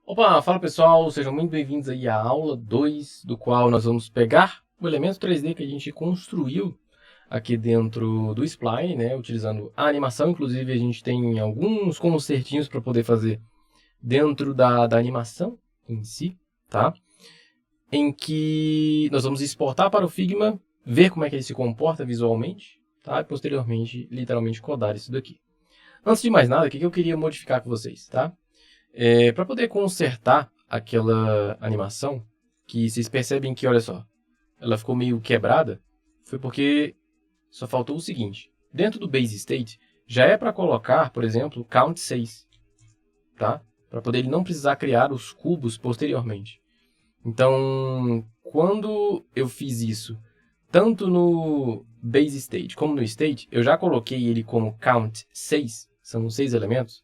Opa, fala pessoal, sejam muito bem-vindos aí à aula 2, do qual nós vamos pegar o elemento 3D que a gente construiu aqui dentro do Spline, né, utilizando a animação. Inclusive a gente tem alguns concertinhos para poder fazer dentro da animação em si, tá? Em que nós vamos exportar para o Figma, ver como é que ele se comporta visualmente, tá? E posteriormente, literalmente, codar isso daqui. Antes de mais nada, o que eu queria modificar com vocês, tá? Para poder consertar aquela animação, que vocês percebem que, olha só, ela ficou meio quebrada, foi porque só faltou o seguinte. Dentro do base state, já é para colocar, por exemplo, count 6, tá? Para poder ele não precisar criar os cubos posteriormente. Então, quando eu fiz isso, tanto no base state como no state, eu já coloquei ele como count 6, são 6 elementos,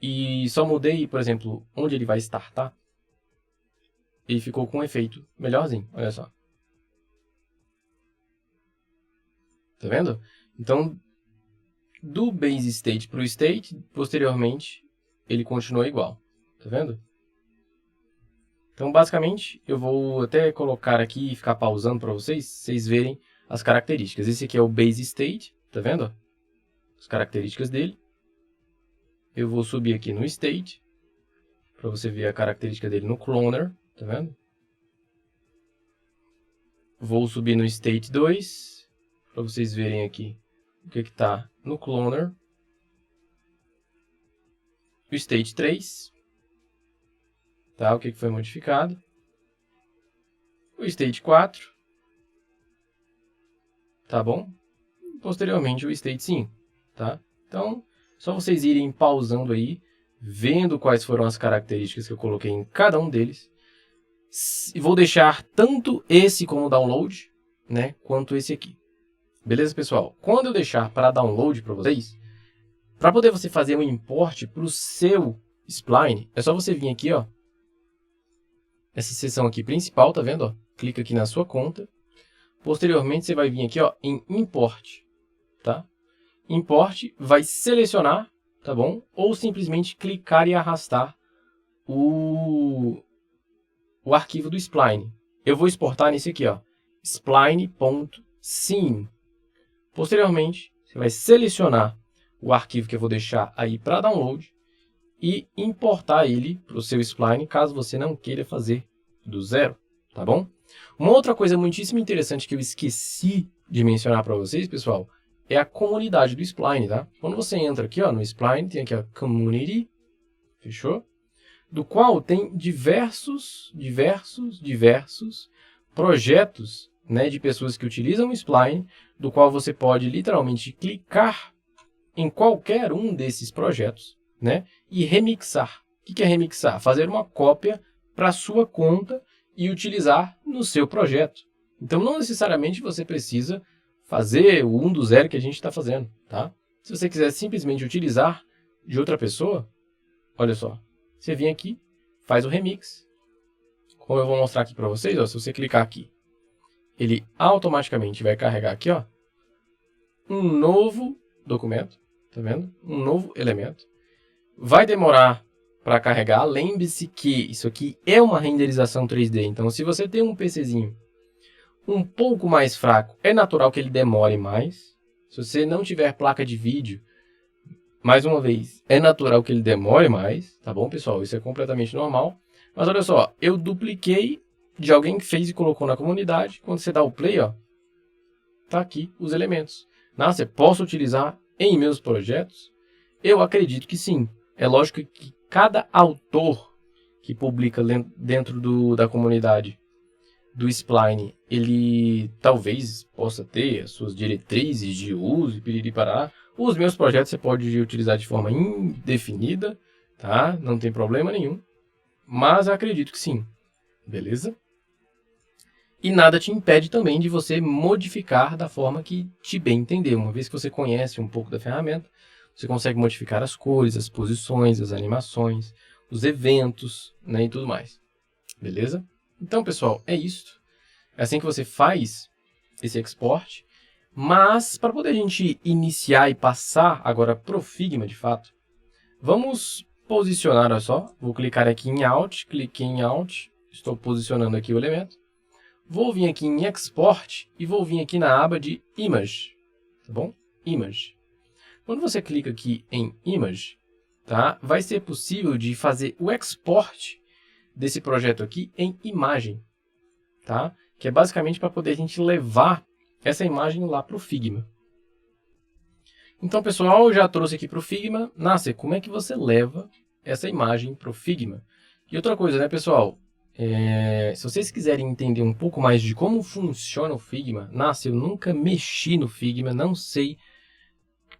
e só mudei, por exemplo, onde ele vai startar, e ficou com um efeito melhorzinho, olha só. Tá vendo? Então, do base state para o state, posteriormente, ele continua igual. Tá vendo? Então, basicamente, eu vou até colocar aqui e ficar pausando para vocês verem as características. Esse aqui é o base state, tá vendo? As características dele. Eu vou subir aqui no state, para você ver a característica dele no cloner, tá vendo? Vou subir no state 2, para vocês verem aqui o que está no cloner. O state 3, tá? O que foi modificado. O state 4, tá bom? Posteriormente o state 5, tá? Então, só vocês irem pausando aí, vendo quais foram as características que eu coloquei em cada um deles. E vou deixar tanto esse como download, né, quanto esse aqui. Beleza, pessoal? Quando eu deixar para download para vocês, para poder você fazer um import para o seu Spline, é só você vir aqui, ó, essa seção aqui principal, tá vendo? Ó? Clica aqui na sua conta. Posteriormente, você vai vir aqui, ó, em import, tá? Import, vai selecionar, tá bom? Ou simplesmente clicar e arrastar o arquivo do Spline. Eu vou exportar nesse aqui, ó, spline.scene. Posteriormente, você vai selecionar o arquivo que eu vou deixar aí para download e importar ele para o seu Spline, caso você não queira fazer do zero, tá bom? Uma outra coisa muitíssimo interessante que eu esqueci de mencionar para vocês, pessoal, é a comunidade do Spline, tá? Quando você entra aqui, ó, no Spline, tem aqui a Community, fechou? Do qual tem diversos projetos, né, de pessoas que utilizam o Spline, do qual você pode literalmente clicar em qualquer um desses projetos, né, e remixar. O que é remixar? Fazer uma cópia para a sua conta e utilizar no seu projeto. Então, não necessariamente você precisa fazer o 1 do 0 que a gente está fazendo, tá? Se você quiser simplesmente utilizar de outra pessoa, olha só, você vem aqui, faz o remix. Como eu vou mostrar aqui para vocês, ó, se você clicar aqui, ele automaticamente vai carregar aqui, ó, um novo documento, tá vendo? Um novo elemento. Vai demorar para carregar. Lembre-se que isso aqui é uma renderização 3D. Então, se você tem um PCzinho um pouco mais fraco, é natural que ele demore mais. Se você não tiver placa de vídeo, mais uma vez, é natural que ele demore mais, tá bom, pessoal? Isso é completamente normal. Mas olha só, eu dupliquei de alguém que fez e colocou na comunidade. Quando você dá o play, ó, tá aqui os elementos. Nossa, posso utilizar em meus projetos? Eu acredito que sim. É lógico que cada autor que publica dentro da comunidade do Spline, ele talvez possa ter as suas diretrizes de uso e piriri pará. Os meus projetos você pode utilizar de forma indefinida, tá? Não tem problema nenhum. Mas eu acredito que sim. Beleza? E nada te impede também de você modificar da forma que te bem entender. Uma vez que você conhece um pouco da ferramenta, você consegue modificar as cores, as posições, as animações, os eventos, né, e tudo mais. Beleza? Então, pessoal, é isso. É assim que você faz esse export. Mas, para poder a gente iniciar e passar agora para o Figma, de fato, vamos posicionar, olha só, vou clicar aqui em Alt, cliquei em Alt, estou posicionando aqui o elemento. Vou vir aqui em Export e vou vir aqui na aba de Image, tá bom? Image. Quando você clica aqui em Image, tá? Vai ser possível de fazer o export desse projeto aqui em imagem, tá? Que é basicamente para poder a gente levar essa imagem lá para o Figma. Então, pessoal, eu já trouxe aqui para o Figma. Nasser, como é que você leva essa imagem para o Figma? E outra coisa, né, pessoal? Se vocês quiserem entender um pouco mais de como funciona o Figma, Nasser, eu nunca mexi no Figma, não sei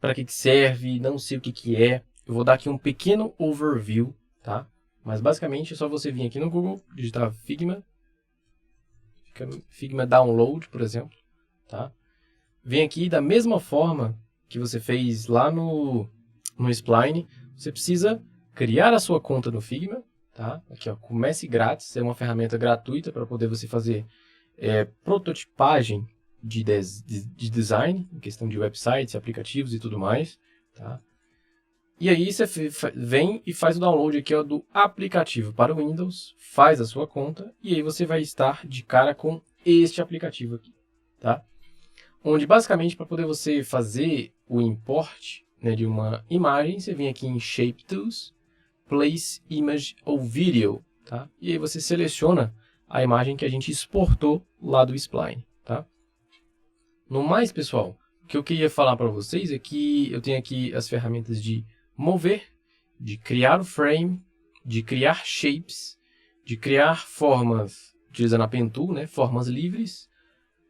para que serve, não sei o que é. Eu vou dar aqui um pequeno overview, tá? Mas basicamente é só você vir aqui no Google, digitar Figma, Figma Download, por exemplo, tá? Vem aqui da mesma forma que você fez lá no Spline, você precisa criar a sua conta no Figma, tá? Aqui, ó, comece grátis, é uma ferramenta gratuita para poder você fazer prototipagem de design, em questão de websites, aplicativos e tudo mais, tá? E aí você vem e faz o download aqui, ó, do aplicativo para o Windows, faz a sua conta e aí você vai estar de cara com este aplicativo aqui, tá? Onde basicamente para poder você fazer o import, né, de uma imagem, você vem aqui em Shape Tools, Place Image ou Video, tá? E aí você seleciona a imagem que a gente exportou lá do Spline, tá? No mais, pessoal, o que eu queria falar para vocês é que eu tenho aqui as ferramentas de mover, de criar o frame, de criar shapes, de criar formas, utilizando a Pen Tool, né, formas livres,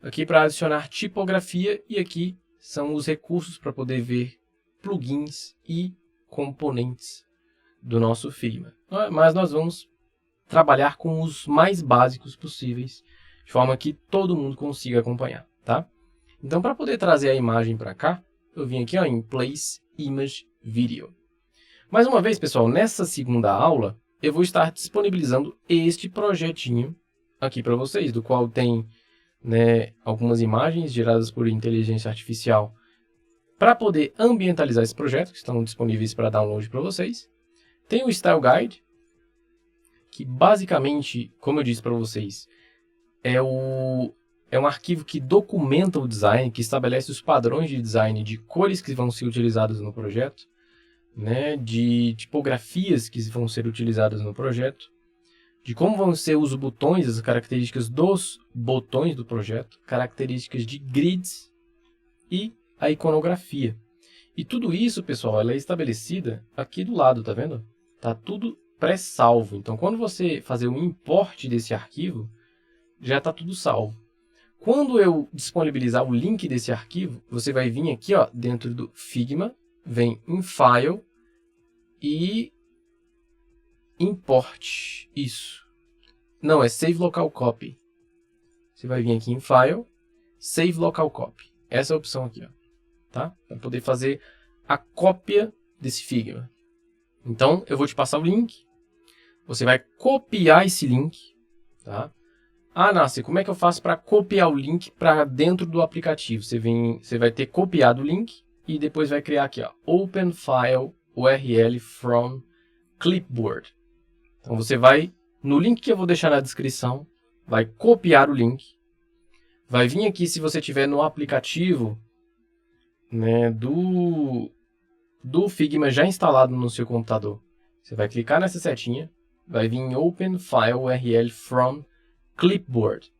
aqui para adicionar tipografia e aqui são os recursos para poder ver plugins e componentes do nosso Figma. Mas nós vamos trabalhar com os mais básicos possíveis, de forma que todo mundo consiga acompanhar, tá? Então, para poder trazer a imagem para cá, eu vim aqui, ó, em Place Image Video. Mais uma vez, pessoal, nessa segunda aula, eu vou estar disponibilizando este projetinho aqui para vocês, do qual tem, né, algumas imagens geradas por inteligência artificial para poder ambientalizar esse projeto, que estão disponíveis para download para vocês. Tem o Style Guide, que basicamente, como eu disse para vocês, é um arquivo que documenta o design, que estabelece os padrões de design de cores que vão ser utilizadas no projeto, né, de tipografias que vão ser utilizadas no projeto, de como vão ser os botões, as características dos botões do projeto, características de grids e a iconografia. E tudo isso, pessoal, ela é estabelecida aqui do lado, tá vendo? Tá tudo pré-salvo. Então, quando você fazer o import desse arquivo, já está tudo salvo. Quando eu disponibilizar o link desse arquivo, você vai vir aqui, ó, dentro do Figma, vem em File e Import. Isso. Não, é Save Local Copy. Você vai vir aqui em File, Save Local Copy. Essa é a opção aqui, ó, tá? Para poder fazer a cópia desse Figma. Então, eu vou te passar o link. Você vai copiar esse link, tá? Ah, Nasser, como é que eu faço para copiar o link para dentro do aplicativo? Você vai ter copiado o link e depois vai criar aqui, ó, Open File URL from Clipboard. Então você vai, no link que eu vou deixar na descrição, vai copiar o link. Vai vir aqui, se você tiver no aplicativo, né, do Figma já instalado no seu computador. Você vai clicar nessa setinha, vai vir em Open File URL from Clipboard.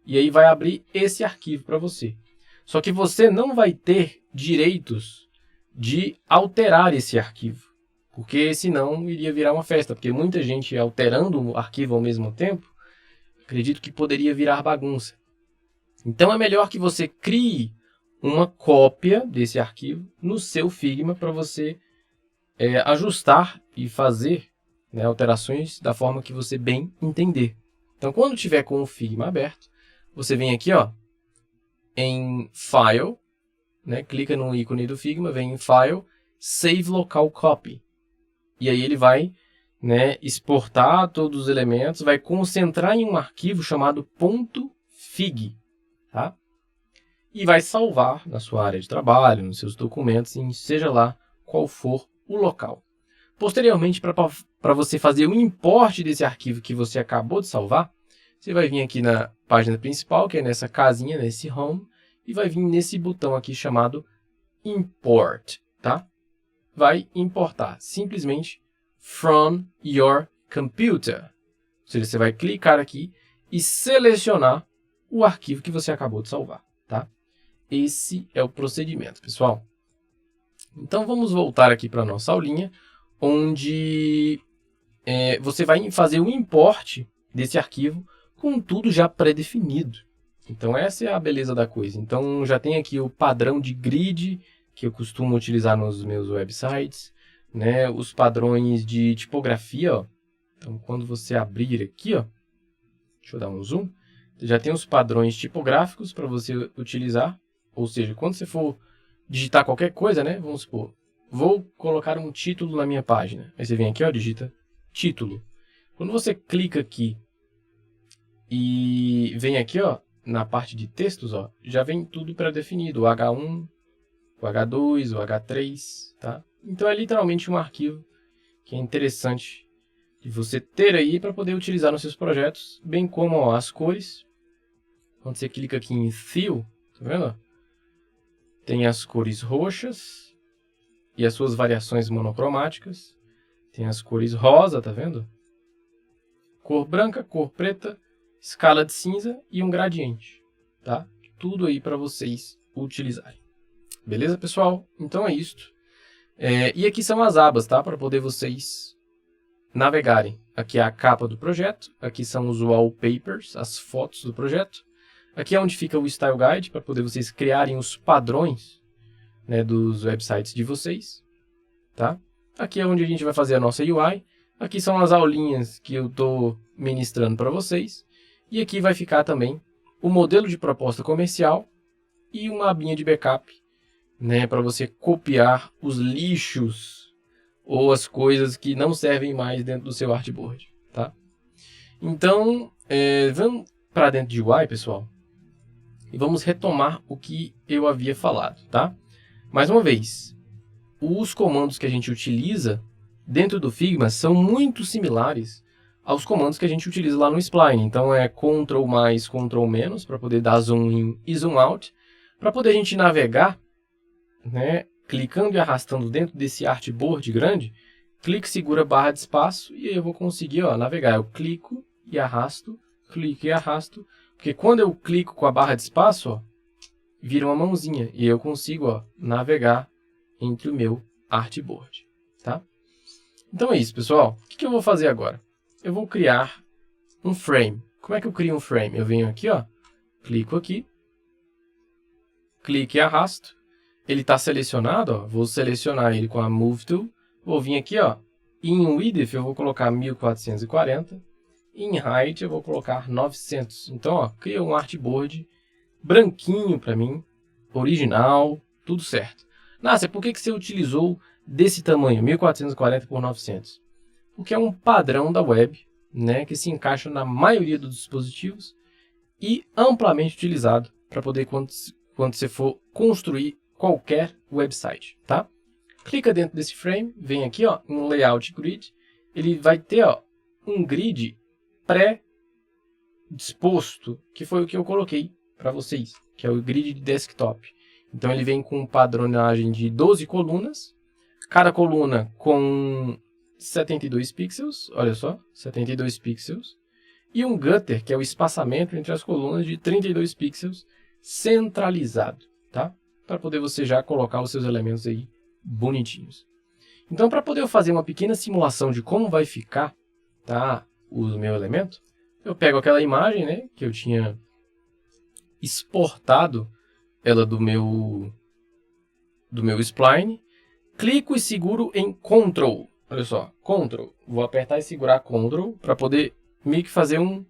E aí vai abrir esse arquivo para você. Só que você não vai ter direitos de alterar esse arquivo. Porque senão iria virar uma festa. Porque muita gente alterando o arquivo ao mesmo tempo, acredito que poderia virar bagunça. Então é melhor que você crie uma cópia desse arquivo no seu Figma para você ajustar e fazer, né, alterações da forma que você bem entender. Então, quando tiver com o Figma aberto, você vem aqui, ó, em File, né, clica no ícone do Figma, vem em File, Save Local Copy. E aí ele vai, né, exportar todos os elementos, vai concentrar em um arquivo chamado .fig, tá? E vai salvar na sua área de trabalho, nos seus documentos, em seja lá qual for o local. Posteriormente, para você fazer o import desse arquivo que você acabou de salvar, você vai vir aqui na página principal, que é nessa casinha, nesse home, e vai vir nesse botão aqui chamado import, tá? Vai importar simplesmente from your computer. Ou seja, você vai clicar aqui e selecionar o arquivo que você acabou de salvar, tá? Esse é o procedimento, pessoal. Então, vamos voltar aqui para a nossa aulinha, onde você vai fazer o import desse arquivo com tudo já pré-definido. Então, essa é a beleza da coisa. Então, já tem aqui o padrão de grid que eu costumo utilizar nos meus websites, né? Os padrões de tipografia, ó. Então, quando você abrir aqui, ó, deixa eu dar um zoom, já tem os padrões tipográficos para você utilizar. Ou seja, quando você for digitar qualquer coisa, né? Vamos supor, vou colocar um título na minha página. Aí você vem aqui, ó, digita título. Quando você clica aqui e vem aqui, ó, na parte de textos, ó, já vem tudo pré-definido, o H1, o H2, o H3, tá? Então é literalmente um arquivo que é interessante de você ter aí para poder utilizar nos seus projetos, bem como, ó, as cores. Quando você clica aqui em Fill, tá vendo? Tem as cores roxas e as suas variações monocromáticas. Tem as cores rosa, tá vendo? Cor branca, cor preta, escala de cinza e um gradiente, tá? Tudo aí para vocês utilizarem. Beleza, pessoal? Então é isto. E aqui são as abas, tá? Para poder vocês navegarem. Aqui é a capa do projeto. Aqui são os wallpapers, as fotos do projeto. Aqui é onde fica o Style Guide, para poder vocês criarem os padrões, né, dos websites de vocês, tá? Aqui é onde a gente vai fazer a nossa UI. Aqui são as aulinhas que eu estou ministrando para vocês. E aqui vai ficar também o modelo de proposta comercial e uma abinha de backup, né, para você copiar os lixos ou as coisas que não servem mais dentro do seu artboard, tá? Então, vamos para dentro de UI, pessoal, e vamos retomar o que eu havia falado, tá? Mais uma vez, os comandos que a gente utiliza dentro do Figma são muito similares aos comandos que a gente utiliza lá no Spline. Então é Ctrl mais, Ctrl menos, para poder dar zoom in e zoom out, para poder a gente navegar, né, clicando e arrastando dentro desse artboard grande. Clique, segura barra de espaço e aí eu vou conseguir, ó, navegar. Eu clico e arrasto, clico e arrasto, porque quando eu clico com a barra de espaço, ó, vira uma mãozinha e eu consigo, ó, navegar entre o meu artboard, tá? Então é isso, pessoal. O que eu vou fazer agora? Eu vou criar um frame. Como é que eu crio um frame? Eu venho aqui, ó, clico aqui, clico e arrasto. Ele está selecionado, ó, vou selecionar ele com a Move Tool. Vou vir aqui, ó, em Width eu vou colocar 1440. Em Height eu vou colocar 900. Então, ó, cria um artboard branquinho para mim, original, tudo certo. Nácia, por que você utilizou desse tamanho, 1440 por 900? Porque é um padrão da web, né, que se encaixa na maioria dos dispositivos e amplamente utilizado para poder, quando você for construir qualquer website, tá? Clica dentro desse frame, vem aqui, ó, um Layout Grid. Ele vai ter, ó, um grid pré-disposto, que foi o que eu coloquei para vocês, que é o grid de desktop. Então ele vem com padronagem de 12 colunas, cada coluna com 72 pixels, olha só, 72 pixels, e um gutter, que é o espaçamento entre as colunas de 32 pixels, centralizado, tá? Para poder você já colocar os seus elementos aí bonitinhos. Então, para poder fazer uma pequena simulação de como vai ficar, tá, o meu elemento, eu pego aquela imagem, né, que eu tinha exportado ela do meu spline, clico e seguro em Ctrl. Olha só, Ctrl. Vou apertar e segurar Ctrl para poder meio que fazer um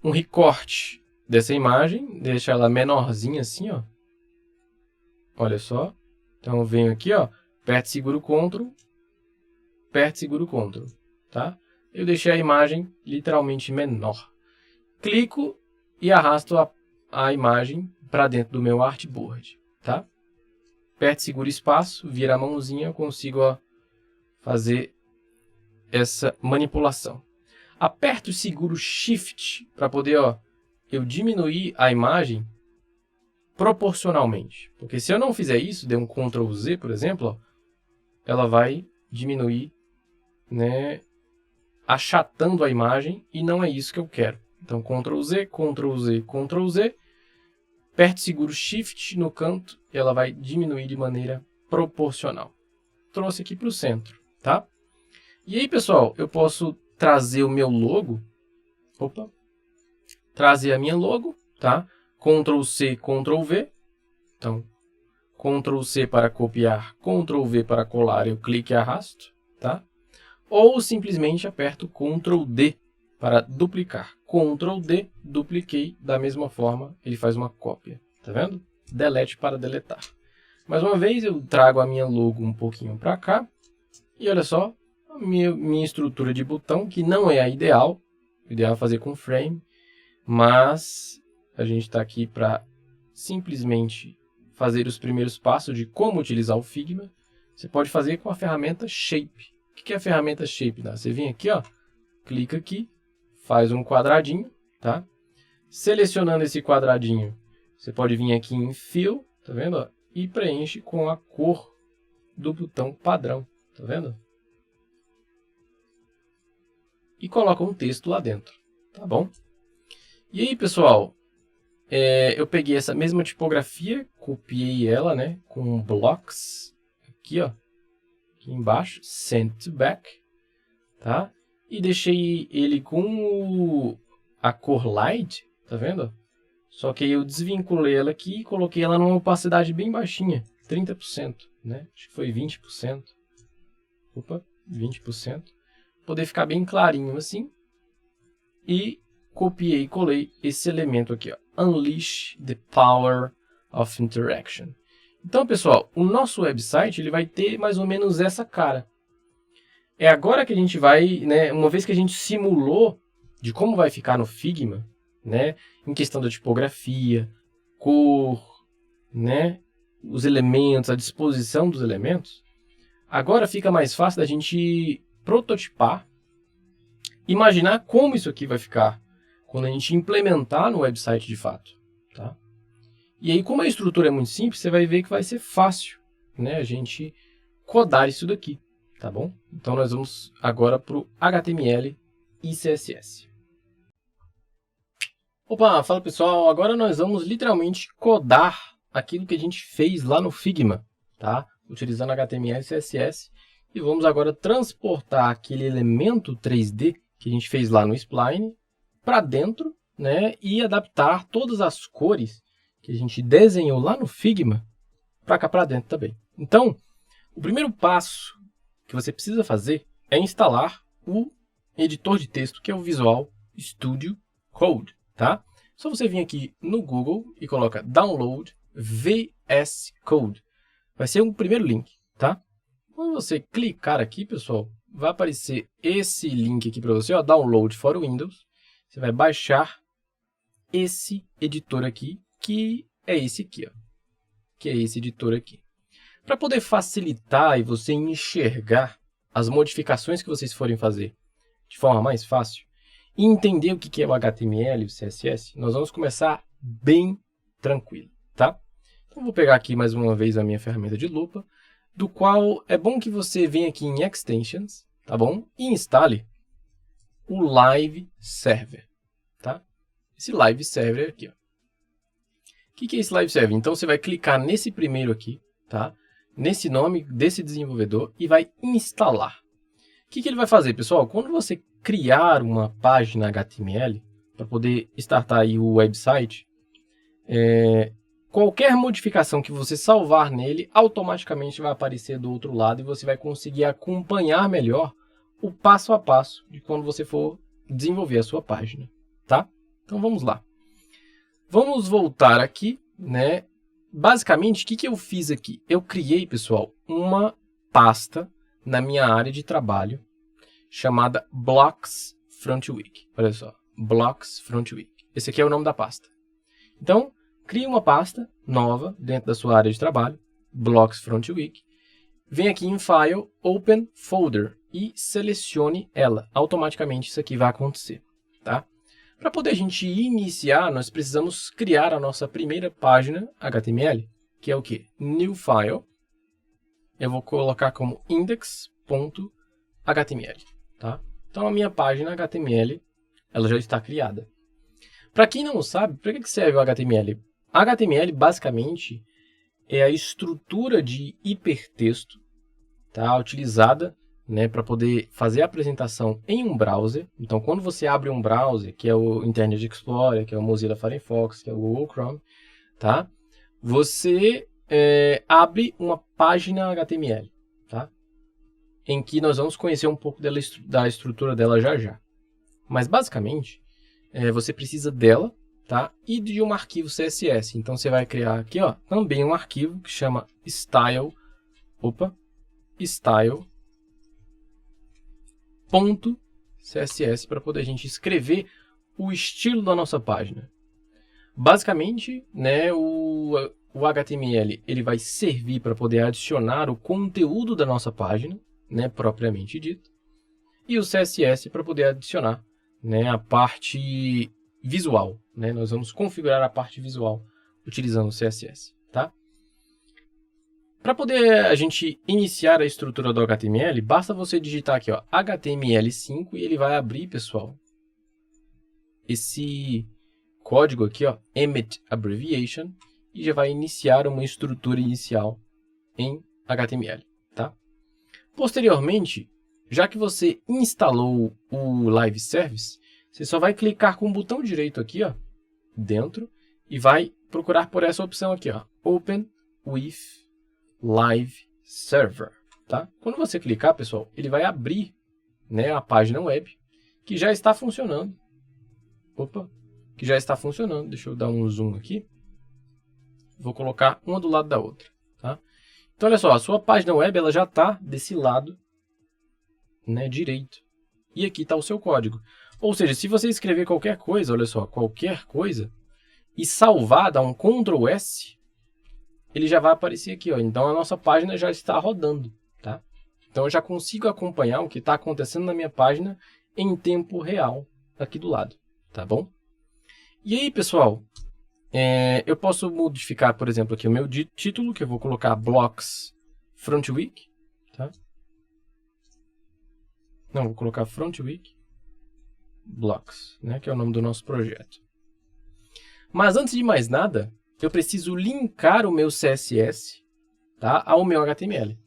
recorte dessa imagem, deixar ela menorzinha assim, ó. Olha só. Então eu venho aqui, ó, aperto e seguro Ctrl, aperto e seguro Ctrl, tá? Eu deixei a imagem literalmente menor. Clico e arrasto a imagem para dentro do meu artboard, tá? Aperto e seguro espaço, vira a mãozinha, eu consigo, ó, fazer essa manipulação. Aperto e seguro Shift para poder, ó, eu diminuir a imagem proporcionalmente. Porque se eu não fizer isso, der um Ctrl Z, por exemplo, ó, ela vai diminuir, né, achatando a imagem, e não é isso que eu quero. Então, Ctrl Z, Ctrl Z, Ctrl Z, aperto e seguro Shift no canto, e ela vai diminuir de maneira proporcional. Trouxe aqui para o centro, tá? E aí, pessoal, eu posso trazer o meu logo, trazer a minha logo, tá? Ctrl C, Ctrl V, então, Ctrl C para copiar, Ctrl V para colar, eu clico e arrasto, tá? Ou simplesmente aperto Ctrl D para duplicar. Ctrl D, dupliquei, da mesma forma ele faz uma cópia, tá vendo? Delete para deletar. Mais uma vez eu trago a minha logo um pouquinho para cá, e olha só, a minha estrutura de botão, que não é a ideal, o ideal é fazer com frame, mas a gente está aqui para simplesmente fazer os primeiros passos de como utilizar o Figma. Você pode fazer com a ferramenta Shape. O que é a ferramenta Shape? Você vem aqui, ó, clica aqui, faz um quadradinho, tá? Selecionando esse quadradinho, você pode vir aqui em Fill, tá vendo? Ó, e preenche com a cor do botão padrão, tá vendo? E coloca um texto lá dentro, tá bom? E aí, pessoal, eu peguei essa mesma tipografia, copiei ela, né, com blocks, aqui, ó, aqui embaixo, send to back, tá? E deixei ele com a cor light, tá vendo? Só que eu desvinculei ela aqui e coloquei ela numa opacidade bem baixinha, 30%, né? Acho que foi 20%. Opa, 20%. Poder ficar bem clarinho assim. E copiei e colei esse elemento aqui, ó. Unleash the power of interaction. Então, pessoal, o nosso website ele vai ter mais ou menos essa cara. É agora que a gente vai, né, uma vez que a gente simulou de como vai ficar no Figma, né, em questão da tipografia, cor, né, os elementos, a disposição dos elementos, agora fica mais fácil da gente prototipar, imaginar como isso aqui vai ficar quando a gente implementar no website de fato, tá? E aí, como a estrutura é muito simples, você vai ver que vai ser fácil, né, a gente codar isso daqui, tá bom? Então, nós vamos agora para o HTML e CSS. Opa, fala pessoal, agora nós vamos literalmente codar aquilo que a gente fez lá no Figma, tá? Utilizando HTML e CSS, e vamos agora transportar aquele elemento 3D que a gente fez lá no Spline para dentro, né? E adaptar todas as cores que a gente desenhou lá no Figma para cá para dentro também. Então, o primeiro passo que você precisa fazer é instalar o editor de texto, que é o Visual Studio Code, tá? Só você vir aqui no Google e coloca Download VS Code. Vai ser o primeiro link, tá? Quando você clicar aqui, pessoal, vai aparecer esse link aqui para você, ó, Download for Windows. Você vai baixar esse editor aqui, que é esse aqui, ó, que é esse editor aqui. Para poder facilitar e você enxergar as modificações que vocês forem fazer de forma mais fácil e entender o que é o HTML e o CSS, nós vamos começar bem tranquilo, tá? Então, vou pegar aqui mais uma vez a minha ferramenta de lupa, do qual é bom que você venha aqui em Extensions, tá bom? E instale o Live Server, tá? Esse Live Server aqui, ó. O que é esse Live Server? Então, você vai clicar nesse primeiro aqui, tá? Nesse nome desse desenvolvedor e vai instalar. O que ele vai fazer, pessoal? Quando você criar uma página HTML para poder startar aí o website, qualquer modificação que você salvar nele, automaticamente vai aparecer do outro lado e você vai conseguir acompanhar melhor o passo a passo de quando você for desenvolver a sua página, tá? Então vamos lá. Vamos voltar aqui, né? Basicamente, o que eu fiz aqui? Eu criei, pessoal, uma pasta na minha área de trabalho chamada Blocks Front Week. Olha só, Blocks Front Week. Esse aqui é o nome da pasta. Então, crie uma pasta nova dentro da sua área de trabalho, Blocks Front Week. Vem aqui em File, Open Folder e selecione ela. Automaticamente isso aqui vai acontecer, tá? Para poder a gente iniciar, nós precisamos criar a nossa primeira página HTML, que é o quê? New File. Eu vou colocar como index.html, tá? Então a minha página HTML, ela já está criada. Para quem não sabe, para que serve o HTML? HTML basicamente é a estrutura de hipertexto, tá? Utilizada, né, para poder fazer a apresentação em um browser. Então, quando você abre um browser, que é o Internet Explorer, que é o Mozilla Firefox, que é o Google Chrome, tá? Você abre uma página HTML, tá? Em que nós vamos conhecer um pouco da estrutura dela já já. Mas, basicamente, você precisa dela, tá? E de um arquivo CSS. Então, você vai criar aqui, ó, também um arquivo que chama style.css para poder a gente escrever o estilo da nossa página. Basicamente, né, o HTML ele vai servir para poder adicionar o conteúdo da nossa página, né, propriamente dito, e o CSS para poder adicionar, né, a parte visual, né? Nós vamos configurar a parte visual utilizando o CSS, tá? Para poder a gente iniciar a estrutura do HTML, basta você digitar aqui, ó, HTML5 e ele vai abrir, pessoal, esse código aqui, ó, emit abbreviation, e já vai iniciar uma estrutura inicial em HTML, tá? Posteriormente, já que você instalou o Live Service, você só vai clicar com o botão direito aqui, ó, dentro, e vai procurar por essa opção aqui, ó, Open with Live Server, tá? Quando você clicar, pessoal, ele vai abrir, né, a página web que já está funcionando. Opa, que já está funcionando. Deixa eu dar um zoom aqui. Vou colocar uma do lado da outra, tá? Então, olha só, a sua página web ela já está desse lado, né, direito. E aqui está o seu código. Ou seja, se você escrever qualquer coisa, olha só, qualquer coisa, e salvar, dar um Ctrl S, ele já vai aparecer aqui, ó. Então a nossa página já está rodando, tá? Então eu já consigo acompanhar o que está acontecendo na minha página em tempo real aqui do lado, tá bom? E aí, pessoal, eu posso modificar, por exemplo, aqui o meu título, que eu vou colocar Blocks Front Week, tá? Não, vou colocar Front Week Blocks, né, que é o nome do nosso projeto. Mas antes de mais nada, eu preciso linkar o meu CSS, tá, ao meu HTML.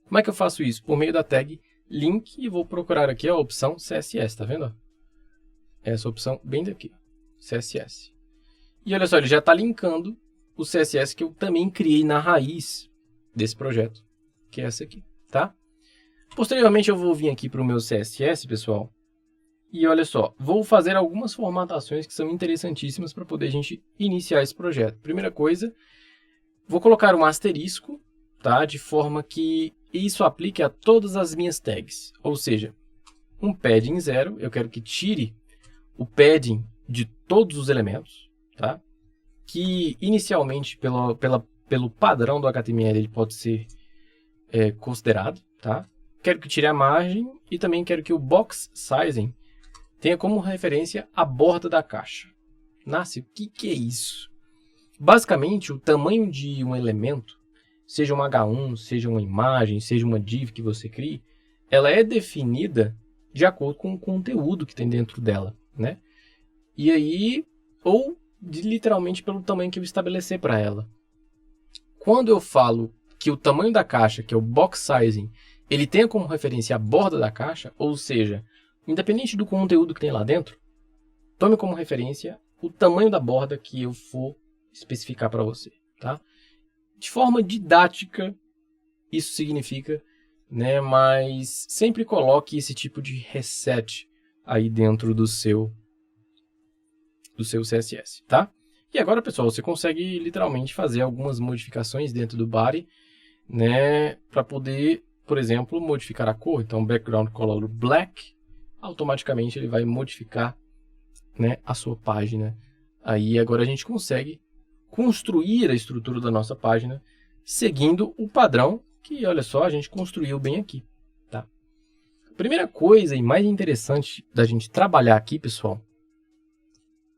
Como é que eu faço isso? Por meio da tag link, e vou procurar aqui a opção CSS, tá vendo? Essa opção bem daqui, CSS. E olha só, ele já está linkando o CSS que eu também criei na raiz desse projeto, que é essa aqui, tá? Posteriormente eu vou vir aqui para o meu CSS, pessoal, e olha só, vou fazer algumas formatações que são interessantíssimas para poder a gente iniciar esse projeto. Primeira coisa, vou colocar um asterisco, tá? De forma que isso aplique a todas as minhas tags. Ou seja, um padding 0, eu quero que tire o padding de todos os elementos, tá? Que inicialmente, pelo padrão do HTML, ele pode ser considerado, tá? Quero que tire a margem e também quero que o box sizing tenha como referência a borda da caixa. Nasce, o que é isso? Basicamente, o tamanho de um elemento, seja um H1, seja uma imagem, seja uma div que você crie, ela é definida de acordo com o conteúdo que tem dentro dela, né? E aí, ou literalmente pelo tamanho que eu estabelecer para ela. Quando eu falo que o tamanho da caixa, que é o box sizing, ele tenha como referência a borda da caixa, ou seja, independente do conteúdo que tem lá dentro, tome como referência o tamanho da borda que eu for especificar para você, tá? De forma didática, isso significa, né, mas sempre coloque esse tipo de reset aí dentro do seu CSS, tá? E agora, pessoal, você consegue literalmente fazer algumas modificações dentro do body, né, para poder, por exemplo, modificar a cor. Então, background color black, automaticamente ele vai modificar, né, a sua página. Aí agora a gente consegue construir a estrutura da nossa página seguindo o padrão que, olha só, a gente construiu bem aqui, tá? A primeira coisa e mais interessante da gente trabalhar aqui, pessoal,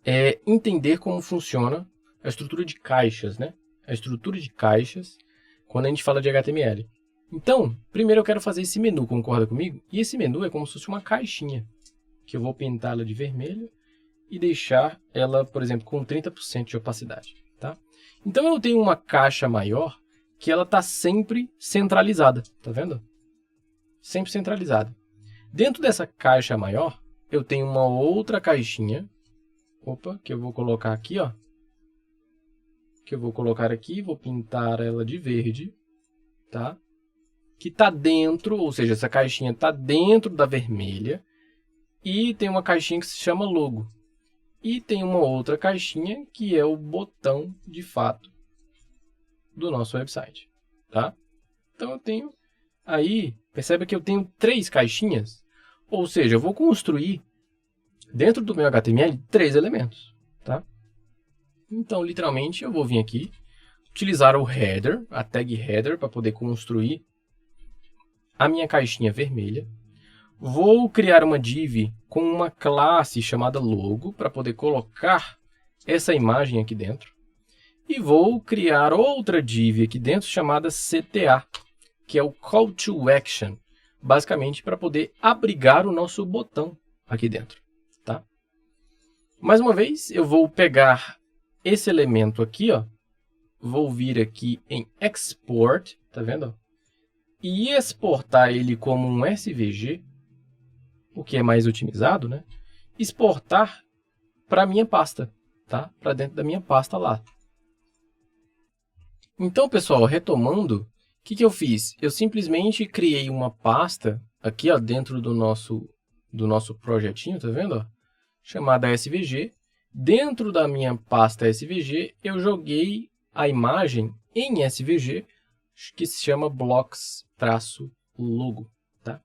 é entender como funciona a estrutura de caixas, né? A estrutura de caixas quando a gente fala de HTML. Então, primeiro eu quero fazer esse menu, concorda comigo? E esse menu é como se fosse uma caixinha, que eu vou pintá-la de vermelho e deixar ela, por exemplo, com 30% de opacidade, tá? Então eu tenho uma caixa maior que ela está sempre centralizada, tá vendo? Sempre centralizada. Dentro dessa caixa maior, eu tenho uma outra caixinha, que eu vou colocar aqui, ó. Que eu vou colocar aqui, vou pintar ela de verde, tá? Que está dentro, ou seja, essa caixinha está dentro da vermelha, e tem uma caixinha que se chama logo. E tem uma outra caixinha que é o botão, de fato, do nosso website, tá? Então eu tenho aí, percebe que eu tenho 3 caixinhas, ou seja, eu vou construir dentro do meu HTML 3 elementos, tá? Então, literalmente, eu vou vir aqui, utilizar o header, a tag header, para poder construir a minha caixinha vermelha. Vou criar uma div com uma classe chamada logo, para poder colocar essa imagem aqui dentro. E vou criar outra div aqui dentro chamada CTA, que é o Call to Action, basicamente para poder abrigar o nosso botão aqui dentro, tá? Mais uma vez, eu vou pegar esse elemento aqui, ó, vou vir aqui em Export, tá vendo? E exportar ele como um SVG, o que é mais otimizado, né? Exportar para a minha pasta, tá? Para dentro da minha pasta lá. Então, pessoal, retomando, o que eu fiz? Eu simplesmente criei uma pasta aqui, ó, dentro do nosso projetinho, tá vendo? Ó? Chamada SVG. Dentro da minha pasta SVG, eu joguei a imagem em SVG, que se chama blocks-logo, tá?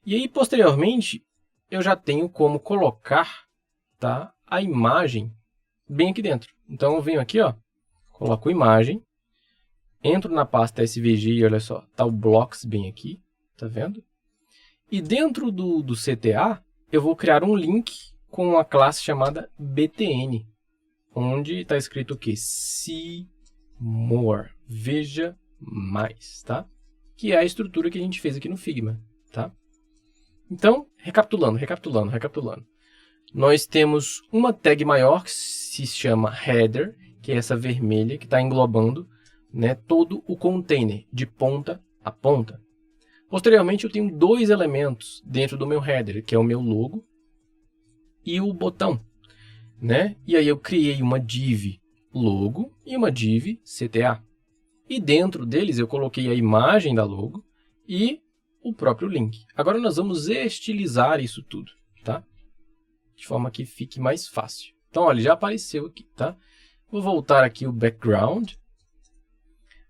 E aí, posteriormente, eu já tenho como colocar, tá, a imagem bem aqui dentro. Então, eu venho aqui, ó, coloco imagem, entro na pasta SVG e olha só, tá o blocks bem aqui, tá vendo? E dentro do CTA, eu vou criar um link com uma classe chamada btn, onde está escrito o quê? See more, veja mais, tá? Que é a estrutura que a gente fez aqui no Figma, tá? Então, recapitulando. Nós temos uma tag maior que se chama header, que é essa vermelha que está englobando, né, todo o container, de ponta a ponta. Posteriormente, eu tenho 2 elementos dentro do meu header, que é o meu logo e o botão, né? E aí eu criei uma div logo e uma div CTA. E dentro deles eu coloquei a imagem da logo e o próprio link. Agora nós vamos estilizar isso tudo, tá? De forma que fique mais fácil. Então, olha, já apareceu aqui, tá? Vou voltar aqui o background.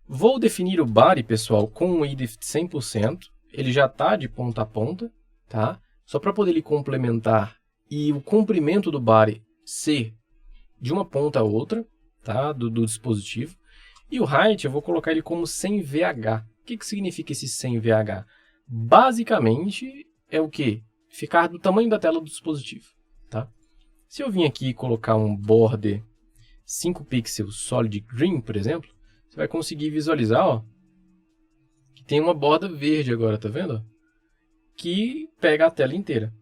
Vou definir o body, pessoal, com um width de 100%. Ele já está de ponta a ponta, tá? Só para poder ele complementar e o comprimento do body ser de uma ponta a outra, tá? Do dispositivo. E o height eu vou colocar ele como 100 VH. O que significa esse 100 VH? Basicamente é o quê? Ficar do tamanho da tela do dispositivo, tá? Se eu vim aqui e colocar um border 5 pixels solid green, por exemplo, você vai conseguir visualizar, ó, que tem uma borda verde agora, tá vendo? Que pega a tela inteira.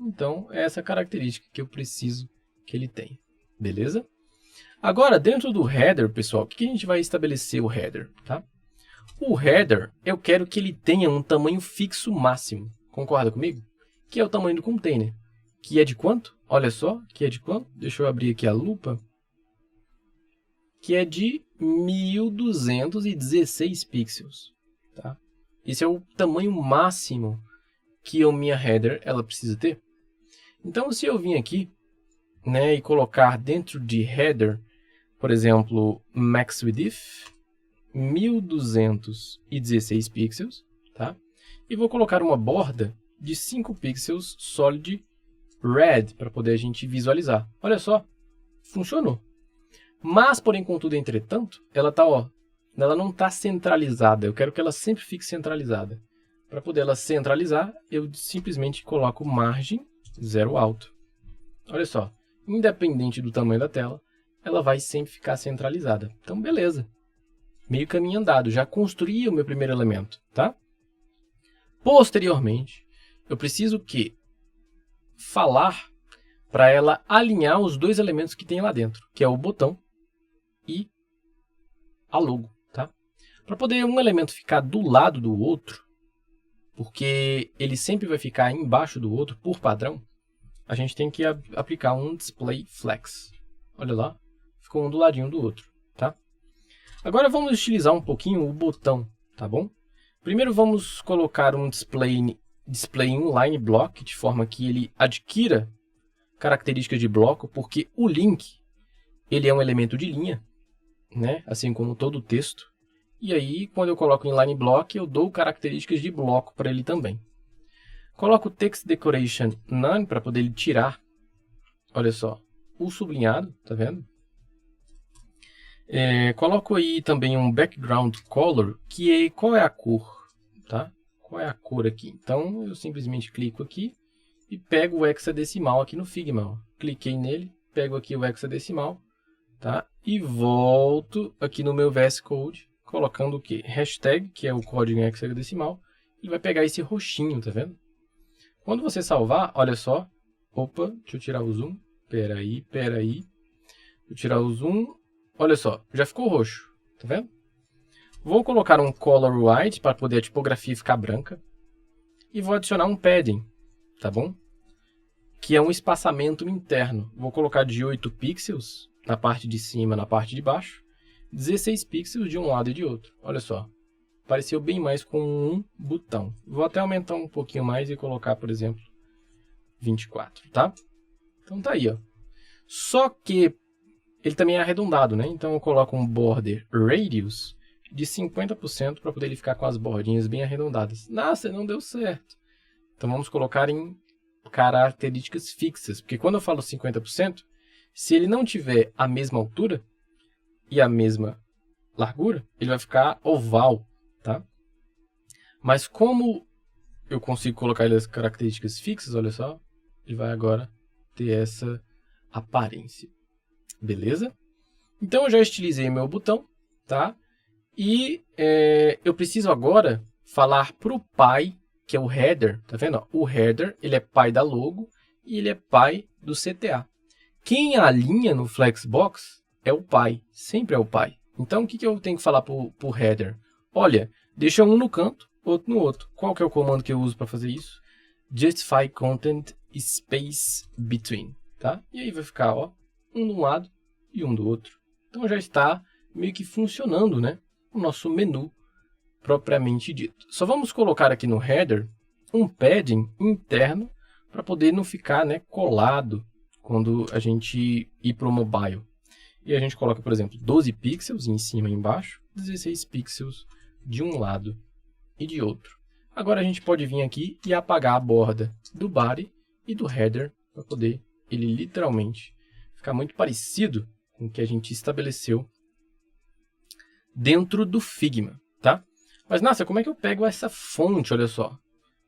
Então, é essa característica que eu preciso que ele tenha. Beleza? Agora, dentro do header, pessoal, o que a gente vai estabelecer o header, tá? O header, eu quero que ele tenha um tamanho fixo máximo. Concorda comigo? Que é o tamanho do container. Que é de quanto? Olha só, que é de quanto? Deixa eu abrir aqui a lupa. Que é de 1216 pixels, tá? Esse é o tamanho máximo que a minha header ela precisa ter. Então, se eu vim aqui, né, e colocar dentro de header, por exemplo, max width, 1216 pixels, tá? E vou colocar uma borda de 5 pixels solid red, para poder a gente visualizar. Olha só, funcionou. Mas, porém, contudo, entretanto, ela tá, ó, ela não está centralizada. Eu quero que ela sempre fique centralizada. Para poder ela centralizar, eu simplesmente coloco margem 0 alto. Olha só, independente do tamanho da tela, ela vai sempre ficar centralizada. Então, beleza. Meio caminho andado, já construí o meu primeiro elemento, tá? Posteriormente, eu preciso falar para ela alinhar os dois elementos que tem lá dentro, que é o botão e a logo, tá? Para poder um elemento ficar do lado do outro, porque ele sempre vai ficar embaixo do outro por padrão, a gente tem que aplicar um display flex. Olha lá, ficou um do ladinho do outro, tá? Agora vamos utilizar um pouquinho o botão, tá bom? Primeiro vamos colocar um display inline block, de forma que ele adquira características de bloco, porque o link ele é um elemento de linha, né? Assim como todo o texto. E aí, quando eu coloco inline block, eu dou características de bloco para ele também. Coloco text decoration none para poder ele tirar, olha só, o sublinhado, tá vendo? Coloco aí também um background color, qual é a cor, tá? Qual é a cor aqui? Então, eu simplesmente clico aqui e pego o hexadecimal aqui no Figma. Ó. Cliquei nele, pego aqui o hexadecimal, tá? E volto aqui no meu VS Code, colocando o quê? Hashtag, que é o código em hexadecimal. Ele vai pegar esse roxinho, tá vendo? Quando você salvar, olha só. Opa, deixa eu tirar o zoom. Peraí. Vou tirar o zoom. Olha só, já ficou roxo, tá vendo? Vou colocar um color white para poder a tipografia ficar branca. E vou adicionar um padding, tá bom? Que é um espaçamento interno. Vou colocar de 8 pixels na parte de cima, na parte de baixo. 16 pixels de um lado e de outro. Olha só. Pareceu bem mais com um botão. Vou até aumentar um pouquinho mais e colocar, por exemplo, 24, tá? Então tá aí, ó. Só que ele também é arredondado, né? Então eu coloco um border radius de 50% para poder ele ficar com as bordinhas bem arredondadas. Nossa, não deu certo. Então vamos colocar em características fixas, porque quando eu falo 50%, se ele não tiver a mesma altura e a mesma largura, ele vai ficar oval, tá? Mas como eu consigo colocar ele as características fixas, olha só, ele vai agora ter essa aparência. Beleza? Então eu já estilizei meu botão, tá? E eu preciso agora falar para o pai, que é o header, tá vendo? O header, ele é pai da logo e ele é pai do CTA. Quem alinha no Flexbox é o pai, sempre é o pai. Então, o que eu tenho que falar para o header? Olha, deixa um no canto, outro no outro. Qual que é o comando que eu uso para fazer isso? Justify content space between, tá? E aí vai ficar, ó, um de um lado e um do outro. Então, já está meio que funcionando, né? O nosso menu propriamente dito. Só vamos colocar aqui no header um padding interno para poder não ficar, né, colado quando a gente ir para o mobile. E a gente coloca, por exemplo, 12 pixels em cima e embaixo, 16 pixels de um lado e de outro. Agora a gente pode vir aqui e apagar a borda do body e do header para poder ele literalmente ficar muito parecido com o que a gente estabeleceu dentro do Figma, tá? Mas, nossa, como é que eu pego essa fonte? Olha só.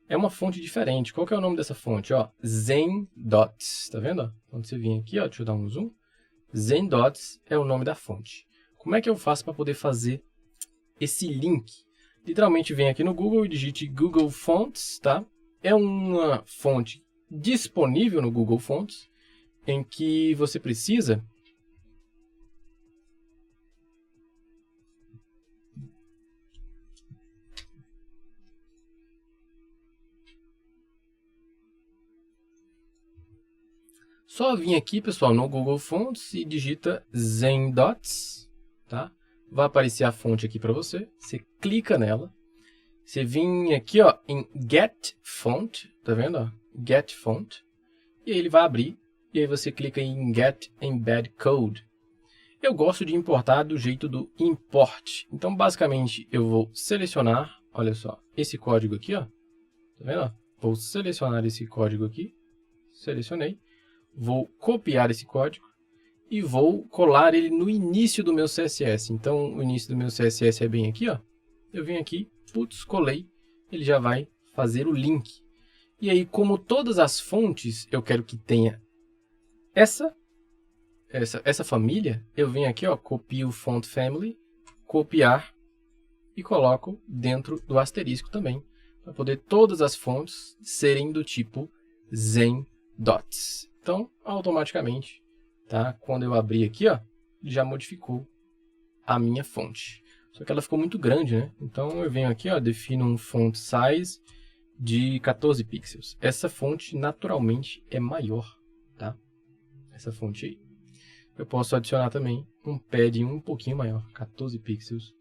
É uma fonte diferente. Qual que é o nome dessa fonte? Ó, ZenDots. Tá vendo? Ó? Quando você vir aqui, ó, deixa eu dar um zoom. ZenDots é o nome da fonte. Como é que eu faço para poder fazer esse link? Literalmente, vem aqui no Google e digite Google Fonts, tá? É uma fonte disponível no Google Fonts, em que você precisa só vir aqui, pessoal, no Google Fonts e digita ZenDots, tá? Vai aparecer a fonte aqui para você. Você clica nela. Você vem aqui, ó, em Get Font, tá vendo? Ó? Get Font. E aí ele vai abrir. E aí você clica em Get Embed Code. Eu gosto de importar do jeito do import. Então, basicamente, eu vou selecionar, olha só, esse código aqui, ó. Tá vendo? Ó? Vou selecionar esse código aqui. Selecionei. Vou copiar esse código e vou colar ele no início do meu CSS. Então, o início do meu CSS é bem aqui, ó. Eu venho aqui, putz, colei, ele já vai fazer o link. E aí, como todas as fontes eu quero que tenha essa família, eu venho aqui, ó, copio o font family, copiar e coloco dentro do asterisco também, para poder todas as fontes serem do tipo Zendots. Então, automaticamente, tá? Quando eu abrir aqui, ó, ele já modificou a minha fonte. Só que ela ficou muito grande, né? Então, eu venho aqui, ó, defino um font size de 14 pixels. Essa fonte, naturalmente, é maior, tá? Essa fonte aí. Eu posso adicionar também um padding um pouquinho maior, 14 pixels,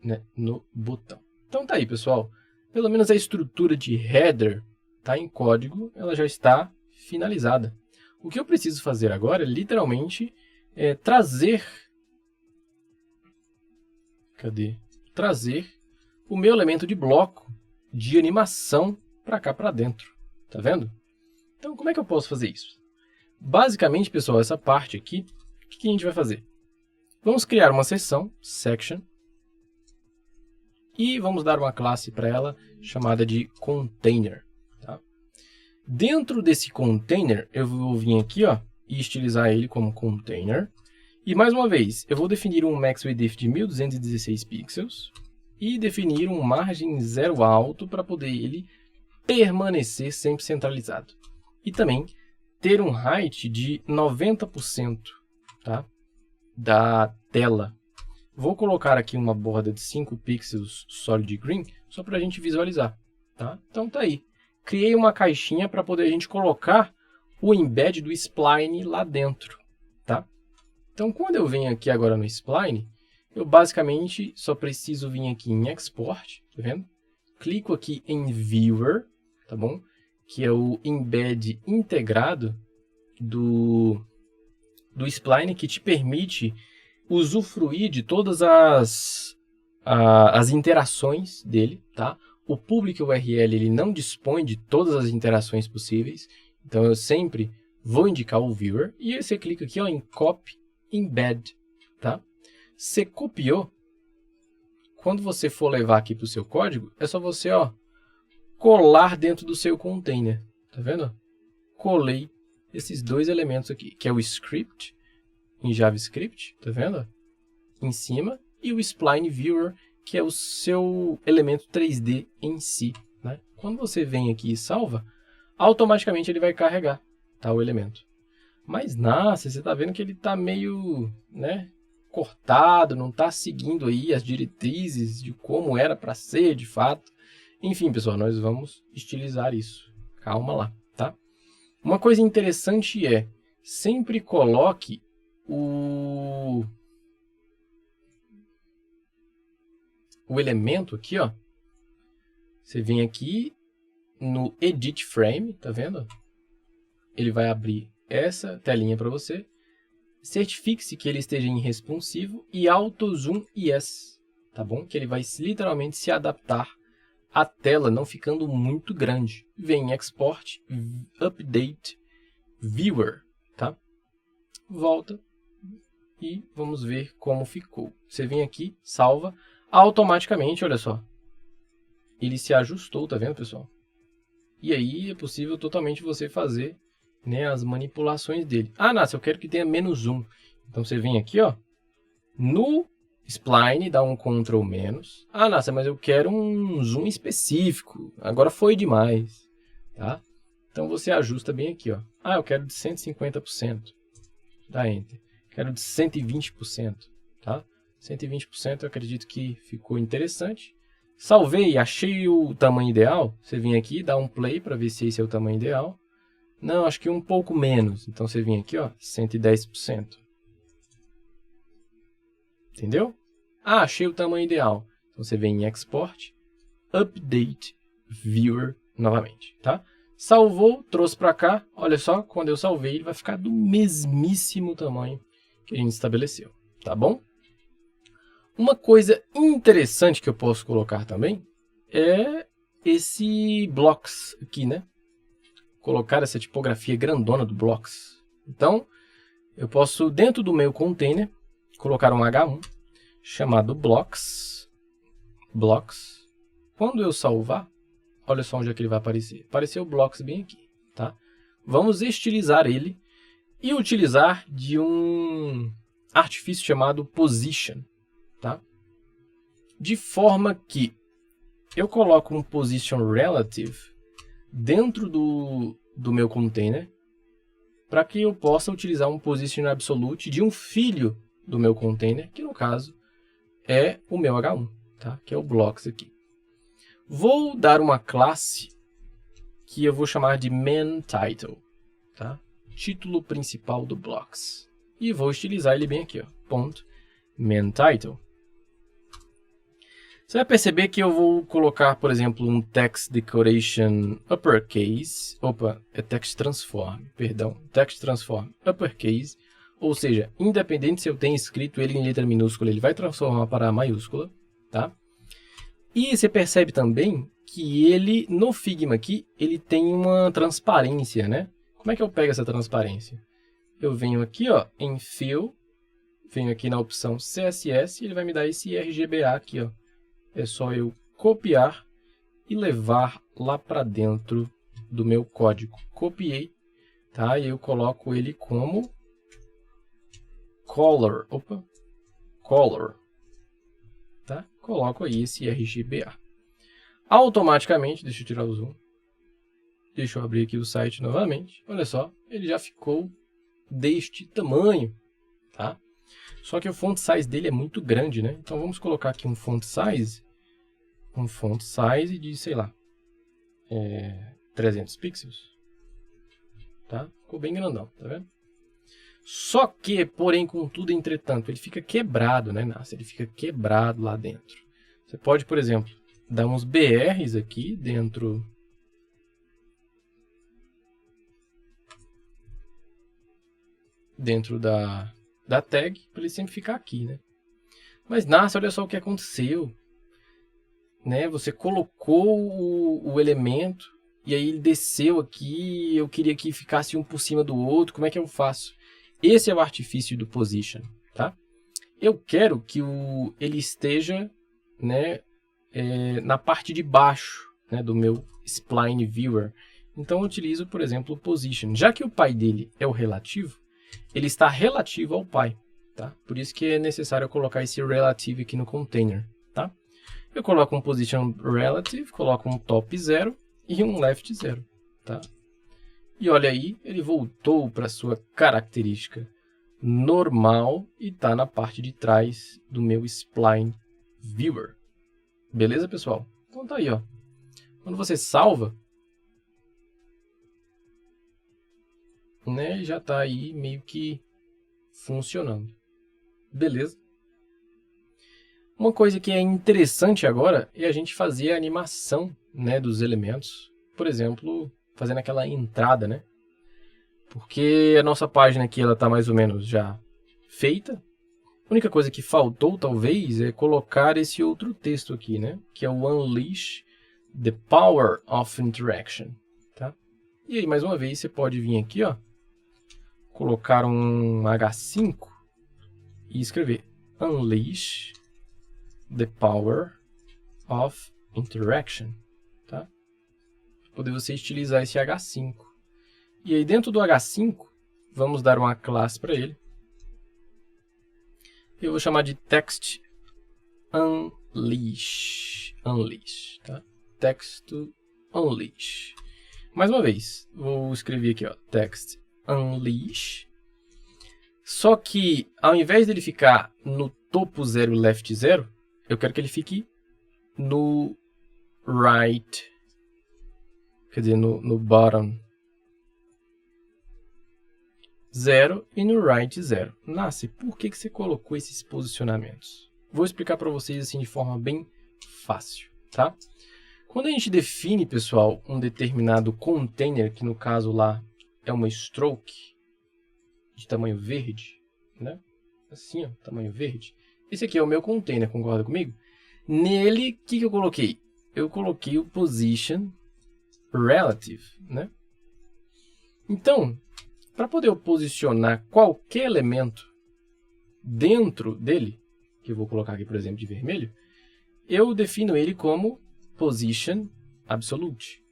né, no botão. Então tá aí, pessoal. Pelo menos a estrutura de header tá em código, ela já está finalizada. O que eu preciso fazer agora é literalmente trazer o meu elemento de bloco de animação para cá para dentro. Tá vendo? Então como é que eu posso fazer isso? Basicamente, pessoal, essa parte aqui, o que a gente vai fazer? Vamos criar uma seção, section, e vamos dar uma classe para ela chamada de container. Tá? Dentro desse container, eu vou vir aqui, ó, e estilizar ele como container. E mais uma vez, eu vou definir um max width de 1216 pixels e definir um margem zero alto para poder ele permanecer sempre centralizado. E também ter um height de 90%, tá? Da tela. Vou colocar aqui uma borda de 5 pixels solid green, só para a gente visualizar. Tá? Então tá aí. Criei uma caixinha para poder a gente colocar o embed do spline lá dentro. Tá? Então quando eu venho aqui agora no spline, eu basicamente só preciso vir aqui em export, tá vendo? Clico aqui em viewer, tá bom? Que é o embed integrado do spline, que te permite usufruir de todas as interações dele, tá? O public URL ele não dispõe de todas as interações possíveis, então eu sempre vou indicar o viewer, e aí você clica aqui, ó, em copy embed, tá? Você copiou, quando você for levar aqui para o seu código, é só você, ó, colar dentro do seu container, tá vendo? Colei esses dois elementos aqui, que é o script em JavaScript, tá vendo? Em cima, e o spline viewer, que é o seu elemento 3D em si, né? Quando você vem aqui e salva, automaticamente ele vai carregar, tá, o elemento. Mas, nossa, você tá vendo que ele tá meio, né, cortado, não tá seguindo aí as diretrizes de como era para ser, de fato. Enfim, pessoal, nós vamos estilizar isso. Calma lá, tá? Uma coisa interessante é, sempre coloque o elemento aqui, ó. Você vem aqui no Edit Frame, tá vendo? Ele vai abrir essa telinha para você. Certifique-se que ele esteja em responsivo e Auto Zoom Yes, tá bom? Que ele vai literalmente se adaptar à tela, não ficando muito grande. Vem em Export, Update, Viewer, tá? Volta e vamos ver como ficou. Você vem aqui, salva, automaticamente, olha só. Ele se ajustou, tá vendo, pessoal? E aí é possível totalmente você fazer, né, as manipulações dele. Ah, Nácia, eu quero que tenha menos zoom. Então você vem aqui, ó, no spline, dá um Ctrl menos. Ah, Nácia, mas eu quero um zoom específico. Agora foi demais, tá? Então você ajusta bem aqui, ó. Ah, eu quero de 150%. Dá Enter. Quero de 120%, tá? 120% eu acredito que ficou interessante. Salvei, achei o tamanho ideal. Você vem aqui, dá um play para ver se esse é o tamanho ideal. Não, acho que um pouco menos. Então você vem aqui, ó, 110%. Entendeu? Ah, achei o tamanho ideal. Então você vem em Export, Update, Viewer novamente, tá? Salvou, trouxe para cá. Olha só, quando eu salvei, ele vai ficar do mesmíssimo tamanho que a gente estabeleceu, tá bom? Uma coisa interessante que eu posso colocar também é esse blocks aqui, né? Colocar essa tipografia grandona do blocks. Então, eu posso, dentro do meu container, colocar um H1 chamado blocks. Quando eu salvar, olha só onde é que ele vai aparecer. Apareceu o blocks bem aqui, tá? Vamos estilizar ele e utilizar de um artifício chamado position, tá? De forma que eu coloco um position relative dentro do meu container para que eu possa utilizar um position absolute de um filho do meu container, que no caso é o meu H1, tá? Que é o blocks aqui. Vou dar uma classe que eu vou chamar de main title, tá? Título principal do blocks. E vou estilizar ele bem aqui, ó, ponto main title. Você vai perceber que eu vou colocar, por exemplo, um text decoration uppercase, é text transform, perdão, text transform uppercase, ou seja, independente se eu tenho escrito ele em letra minúscula, ele vai transformar para a maiúscula, tá? E você percebe também que ele, no Figma aqui, ele tem uma transparência, né? Como é que eu pego essa transparência? Eu venho aqui, ó, em Fill, venho aqui na opção CSS e ele vai me dar esse RGBA aqui, ó. É só eu copiar e levar lá para dentro do meu código. Copiei, tá? E eu coloco ele como color, color, tá? Coloco aí esse RGBA. Automaticamente, deixa eu tirar o zoom. Deixa eu abrir aqui o site novamente. Olha só, ele já ficou deste tamanho, tá? Só que o font size dele é muito grande, né? Então vamos colocar aqui um font size de, sei lá, 300 pixels, tá? Ficou bem grandão, tá vendo? Só que, porém, contudo, entretanto, ele fica quebrado, né, Nasce? Ele fica quebrado lá dentro. Você pode, por exemplo, dar uns BRs aqui dentro da tag, para ele sempre ficar aqui, né? Mas, Nasce, olha só o que aconteceu. Né? Você colocou o elemento e aí ele desceu aqui, eu queria que ficasse um por cima do outro, como é que eu faço? Esse é o artifício do position, tá? Eu quero que ele esteja, né, na parte de baixo, né, do meu spline viewer. Então eu utilizo, por exemplo, o position. Já que o pai dele é o relativo, ele está relativo ao pai, tá? Por isso que é necessário colocar esse relative aqui no container, tá? Eu coloco um position relative, coloco um top 0 e um left 0, tá? E olha aí, ele voltou para sua característica normal e está na parte de trás do meu spline viewer. Beleza, pessoal? Então tá aí, ó. Quando você salva, né, já está aí meio que funcionando. Beleza? Uma coisa que é interessante agora é a gente fazer a animação, né, dos elementos. Por exemplo, fazendo aquela entrada, né? Porque a nossa página aqui ela está mais ou menos já feita. A única coisa que faltou, talvez, é colocar esse outro texto aqui, né? Que é o Unleash the Power of Interaction, tá? E aí, mais uma vez, você pode vir aqui, ó, colocar um H5 e escrever Unleash the Power of Interaction, tá? Para poder você estilizar esse H5. E aí dentro do H5, vamos dar uma classe para ele. Eu vou chamar de text unleash, tá? Text unleash. Mais uma vez, vou escrever aqui, ó, text unleash. Só que ao invés dele ficar no topo 0 e left 0, eu quero que ele fique no right, quer dizer, no bottom 0 e no right 0. Nasce, por que você colocou esses posicionamentos? Vou explicar para vocês assim de forma bem fácil, tá? Quando a gente define, pessoal, um determinado container, que no caso lá é uma stroke de tamanho verde, né? Assim, ó, tamanho verde. Esse aqui é o meu container, concorda comigo? Nele, o que eu coloquei? Eu coloquei o position relative, né? Então, para poder eu posicionar qualquer elemento dentro dele, que eu vou colocar aqui, por exemplo, de vermelho, eu defino ele como position absolute.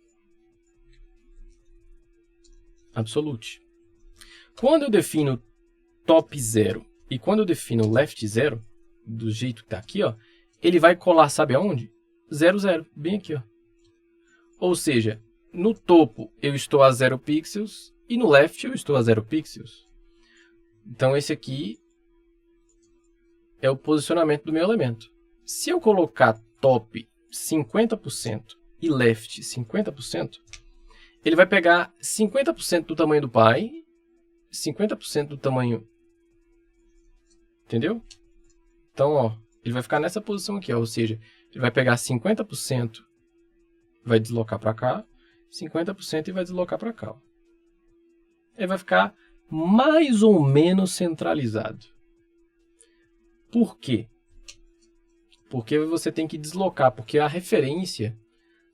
Absolute. Quando eu defino top 0 e quando eu defino left 0, do jeito que está aqui, ó, ele vai colar, sabe aonde? 0, 0, bem aqui, ó. Ou seja, no topo eu estou a 0 pixels e no left eu estou a 0 pixels. Então esse aqui é o posicionamento do meu elemento. Se eu colocar top 50% e left 50%, ele vai pegar 50% do tamanho do pai, 50% do tamanho... Entendeu? Então, ó, ele vai ficar nessa posição aqui, ó, ou seja, ele vai pegar 50%, vai deslocar para cá, 50% e vai deslocar para cá. Ó. Ele vai ficar mais ou menos centralizado. Por quê? Porque você tem que deslocar, porque a referência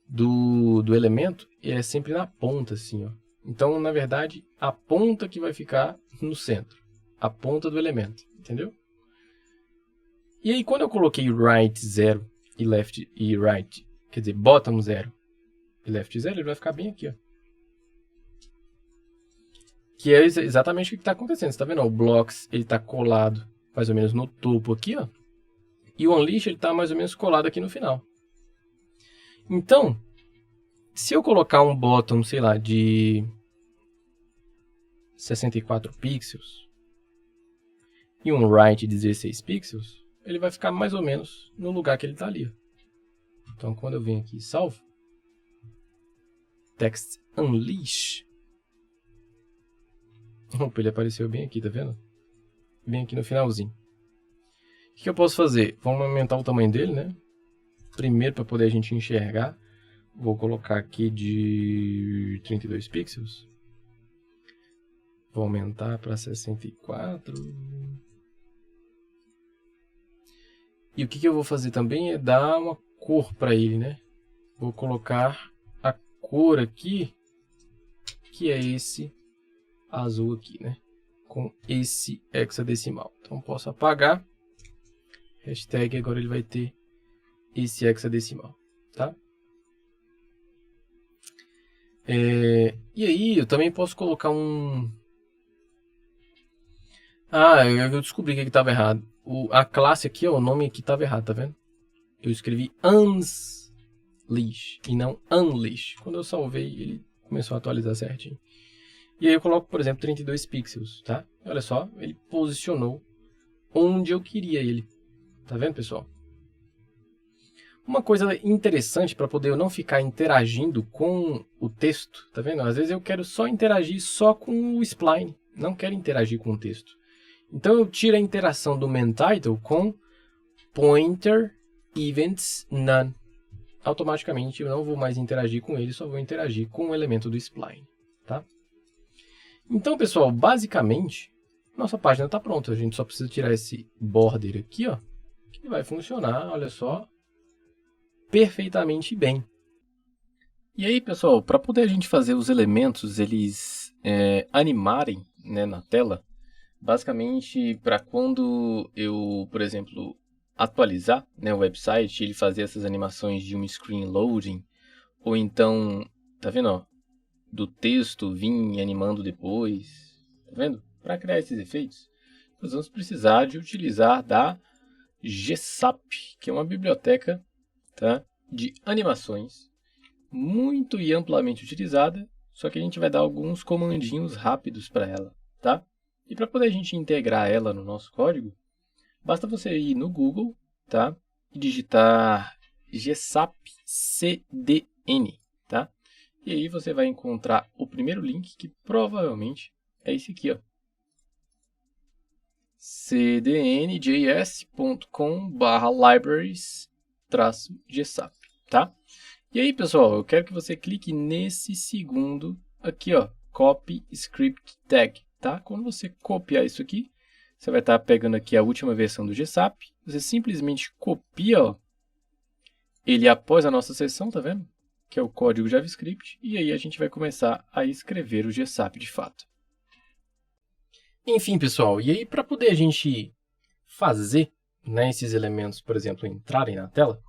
do elemento é sempre na ponta, assim, ó. Então, na verdade, a ponta que vai ficar no centro. A ponta do elemento, entendeu? E aí, quando eu coloquei right 0 e left e right, quer dizer, bottom 0 e left 0, ele vai ficar bem aqui, ó. Que é exatamente o que está acontecendo. Você está vendo? Ó, o blocks ele está colado mais ou menos no topo aqui, ó. E o unleash ele está mais ou menos colado aqui no final. Então, se eu colocar um bottom, sei lá, de 64 pixels e um right de 16 pixels, ele vai ficar mais ou menos no lugar que ele está ali. Ó. Então, quando eu venho aqui e salvo, text unleash, opa, ele apareceu bem aqui, tá vendo? Bem aqui no finalzinho. O que eu posso fazer? Vamos aumentar o tamanho dele, né? Primeiro, para poder a gente enxergar, vou colocar aqui de 32 pixels. Vou aumentar para 64. E o que eu vou fazer também é dar uma cor para ele, né? Vou colocar a cor aqui, que é esse azul aqui, né? Com esse hexadecimal. Então, posso apagar. Hashtag, agora ele vai ter esse hexadecimal, tá? E aí, eu também posso colocar um... Ah, eu descobri o que estava errado. A classe aqui, ó, o nome aqui estava errado, tá vendo? Eu escrevi unleash e não unleash. Quando eu salvei, ele começou a atualizar certinho. E aí eu coloco, por exemplo, 32 pixels, tá? Olha só, ele posicionou onde eu queria ele. Tá vendo, pessoal? Uma coisa interessante para poder eu não ficar interagindo com o texto, tá vendo? Às vezes eu quero só interagir só com o spline, não quero interagir com o texto. Então eu tiro a interação do main title com pointer events none. Automaticamente eu não vou mais interagir com ele, só vou interagir com o elemento do spline, tá? Então, pessoal, basicamente, nossa página está pronta. A gente só precisa tirar esse border aqui, ó, que vai funcionar, olha só, perfeitamente bem. E aí, pessoal, para poder a gente fazer os elementos eles animarem, né, na tela, basicamente para quando eu, por exemplo, atualizar, né, o website, ele fazer essas animações de um screen loading, ou então, tá vendo, ó, do texto vir animando depois, tá vendo? Para criar esses efeitos, nós vamos precisar de utilizar da GSAP, que é uma biblioteca, tá, de animações, muito e amplamente utilizada, só que a gente vai dar alguns comandinhos rápidos para ela, tá? E para poder a gente integrar ela no nosso código, basta você ir no Google, tá, e digitar GSAP CDN, tá? E aí você vai encontrar o primeiro link, que provavelmente é esse aqui, ó. cdnjs.com/libraries-gsap, tá? E aí, pessoal, eu quero que você clique nesse segundo aqui, ó, Copy Script Tag, tá? Quando você copiar isso aqui, você vai estar pegando aqui a última versão do GSAP, você simplesmente copia, ó, ele após a nossa sessão, tá vendo? Que é o código JavaScript, e aí a gente vai começar a escrever o GSAP de fato. Enfim, pessoal, e aí para poder a gente fazer, né, esses elementos, por exemplo, entrarem na tela,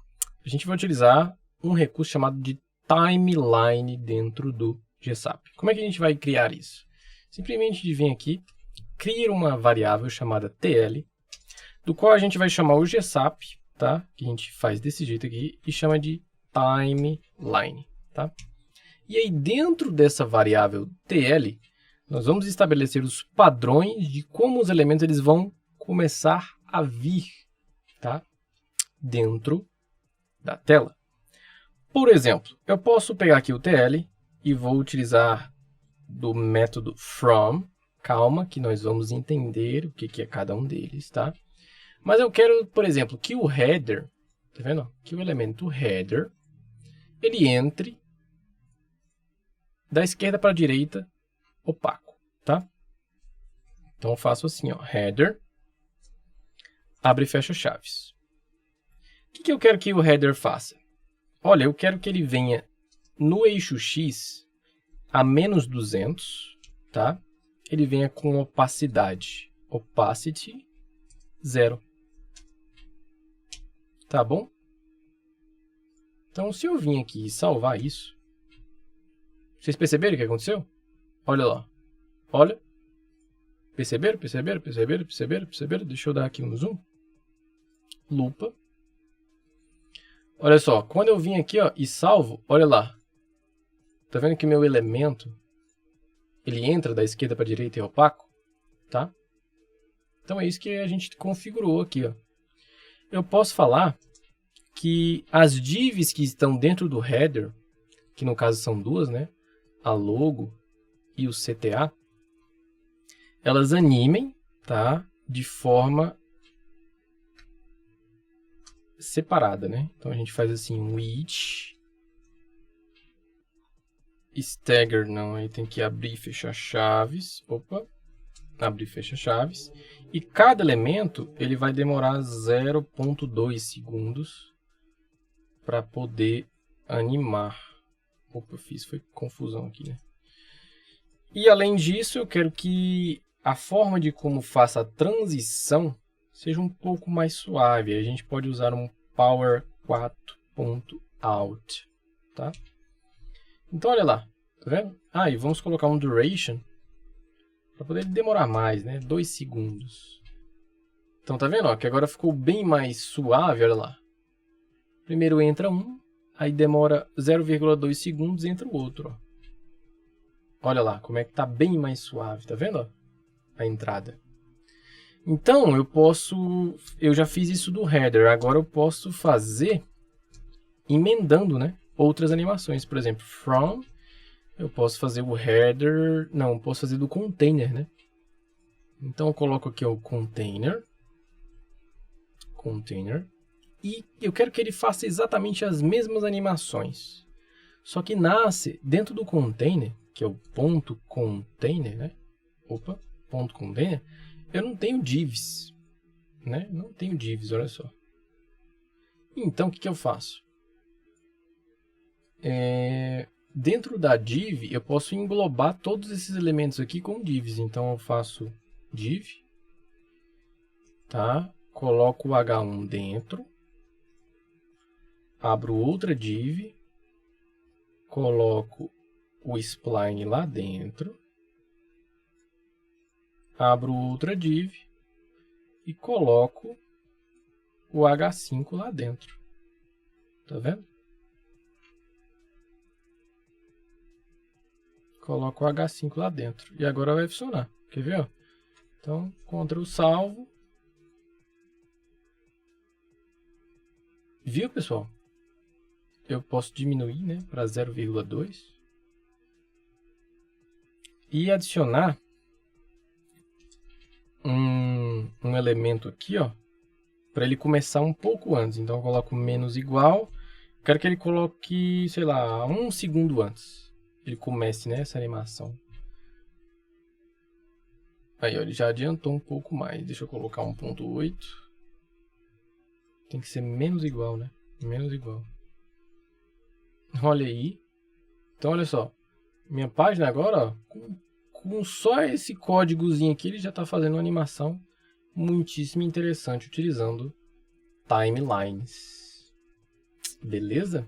a gente vai utilizar um recurso chamado de timeline dentro do GSAP. Como é que a gente vai criar isso? Simplesmente vem aqui, cria uma variável chamada TL, do qual a gente vai chamar o GSAP, tá? Que a gente faz desse jeito aqui e chama de timeline, tá? E aí dentro dessa variável TL, nós vamos estabelecer os padrões de como os elementos eles vão começar a vir, tá? Dentro da tela. Por exemplo, eu posso pegar aqui o TL e vou utilizar do método from. Calma, que nós vamos entender o que é cada um deles, tá? Mas eu quero, por exemplo, que o header, tá vendo? Que o elemento header, ele entre da esquerda para a direita, opaco, tá? Então eu faço assim, ó, header, abre e fecha chaves. O que eu quero que o header faça? Olha, eu quero que ele venha no eixo X a menos 200, tá? Ele venha com opacidade, opacity 0. Tá bom? Então, se eu vim aqui e salvar isso, vocês perceberam o que aconteceu? Olha lá. Olha. Perceberam? Perceberam? Perceberam? Perceberam? Perceberam? Deixa eu dar aqui um zoom. Lupa. Olha só, quando eu vim aqui ó, e salvo, olha lá. Tá vendo que meu elemento, ele entra da esquerda para a direita e é opaco? Tá? Então é isso que a gente configurou aqui. Ó. Eu posso falar que as divs que estão dentro do header, que no caso são duas, né? A logo e o CTA, elas animem, tá? De forma separada, né? Então a gente faz assim, with stagger, não, aí tem que abrir e fechar chaves. Opa, abrir e fechar chaves. E cada elemento, ele vai demorar 0,2 segundos para poder animar. Opa, foi confusão aqui, né? E além disso, eu quero que a forma de como faça a transição seja um pouco mais suave. A gente pode usar um power 4.out, tá? Então, olha lá, tá vendo? Ah, e vamos colocar um duration para poder demorar mais, né? 2 segundos. Então, tá vendo? Ó, que agora ficou bem mais suave, olha lá. Primeiro entra um, aí demora 0,2 segundos e entra o outro, ó. Olha lá, como é que tá bem mais suave, tá vendo? Ó? A entrada. Então, eu já fiz isso do header, agora eu posso fazer emendando, né? Outras animações, por exemplo, from, eu posso fazer o header, não, eu posso fazer do container, né? Então eu coloco aqui o container, e eu quero que ele faça exatamente as mesmas animações, só que nasce dentro do container, que é o ponto container, né? Opa, ponto container, eu não tenho divs, né? Não tenho divs, olha só. Então o que eu faço? Dentro da div, eu posso englobar todos esses elementos aqui com divs. Então, eu faço div, tá? Coloco o H1 dentro, abro outra div, coloco o spline lá dentro, abro outra div e coloco o H5 lá dentro. Tá vendo? Coloco o H5 lá dentro. E agora vai funcionar. Quer ver? Ó? Então, Ctrl salvo. Viu, pessoal? Eu posso diminuir, né, para 0,2. E adicionar um elemento aqui, ó, para ele começar um pouco antes. Então, eu coloco menos igual. Quero que ele coloque, sei lá, 1 segundo antes. Ele comece, né, essa animação. Aí, ó, ele já adiantou um pouco mais. Deixa eu colocar 1.8. Tem que ser menos igual, né? Menos igual. Olha aí. Então, olha só. Minha página agora, ó, com só esse códigozinho aqui, ele já está fazendo uma animação muitíssimo interessante utilizando timelines. Beleza?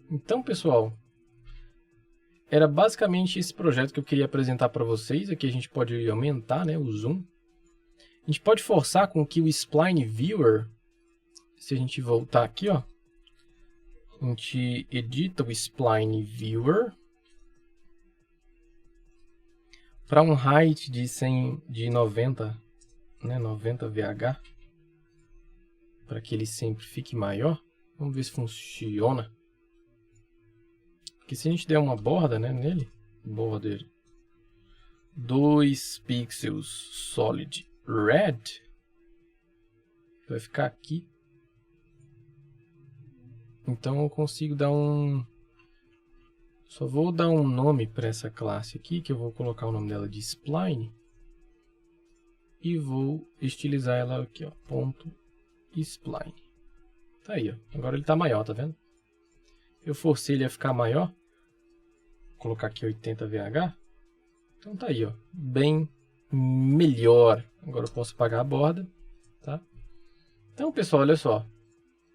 Então, pessoal, era basicamente esse projeto que eu queria apresentar para vocês. Aqui a gente pode aumentar, né, o zoom. A gente pode forçar com que o Spline Viewer, se a gente voltar aqui, ó, a gente edita o Spline Viewer para um height de 90, né, 90 VH, para que ele sempre fique maior. Vamos ver se funciona. Porque se a gente der uma borda, né, nele, border 2 pixels solid red, vai ficar aqui. Então eu consigo dar um... Só vou dar um nome para essa classe aqui, que eu vou colocar o nome dela de Spline. E vou estilizar ela aqui, ó, ponto Spline. Tá aí, ó. Agora ele tá maior, tá vendo? Eu forcei ele a ficar maior. Vou colocar aqui 80 VH. Então tá aí, ó. Bem melhor. Agora eu posso apagar a borda, tá? Então, pessoal, olha só.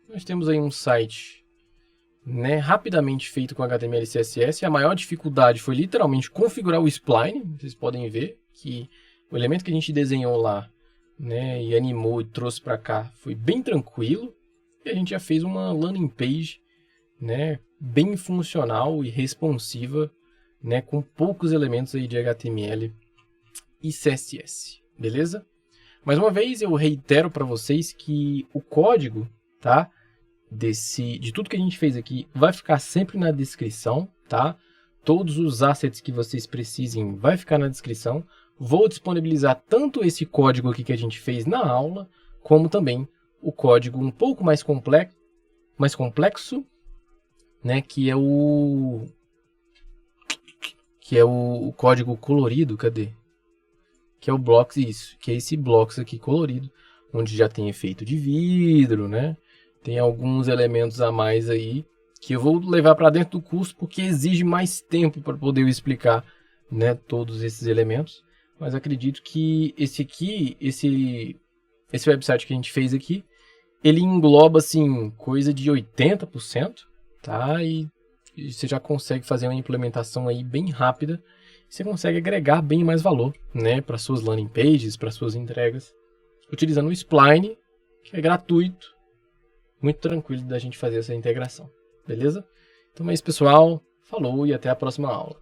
Nós temos aí um site, né, rapidamente feito com HTML e CSS. A maior dificuldade foi literalmente configurar o spline. Vocês podem ver que o elemento que a gente desenhou lá, né, e animou e trouxe para cá foi bem tranquilo. E a gente já fez uma landing page, né, bem funcional e responsiva, né, com poucos elementos aí de HTML e CSS, beleza? Mais uma vez eu reitero para vocês que o código, tá, de tudo que a gente fez aqui vai ficar sempre na descrição, tá? Todos os assets que vocês precisem vai ficar na descrição. Vou disponibilizar tanto esse código aqui que a gente fez na aula, como também o código um pouco mais complexo, né, que é o código colorido, cadê? Que é o blocks, isso, que é esse blocks aqui colorido, onde já tem efeito de vidro, né? Tem alguns elementos a mais aí que eu vou levar para dentro do curso porque exige mais tempo para poder eu explicar, né, todos esses elementos. Mas acredito que esse website que a gente fez aqui, ele engloba assim coisa de 80%, tá? E você já consegue fazer uma implementação aí bem rápida. Você consegue agregar bem mais valor, né, para suas landing pages, para suas entregas, utilizando o Spline, que é gratuito. Muito tranquilo da gente fazer essa integração, beleza? Então é isso, pessoal. Falou e até a próxima aula.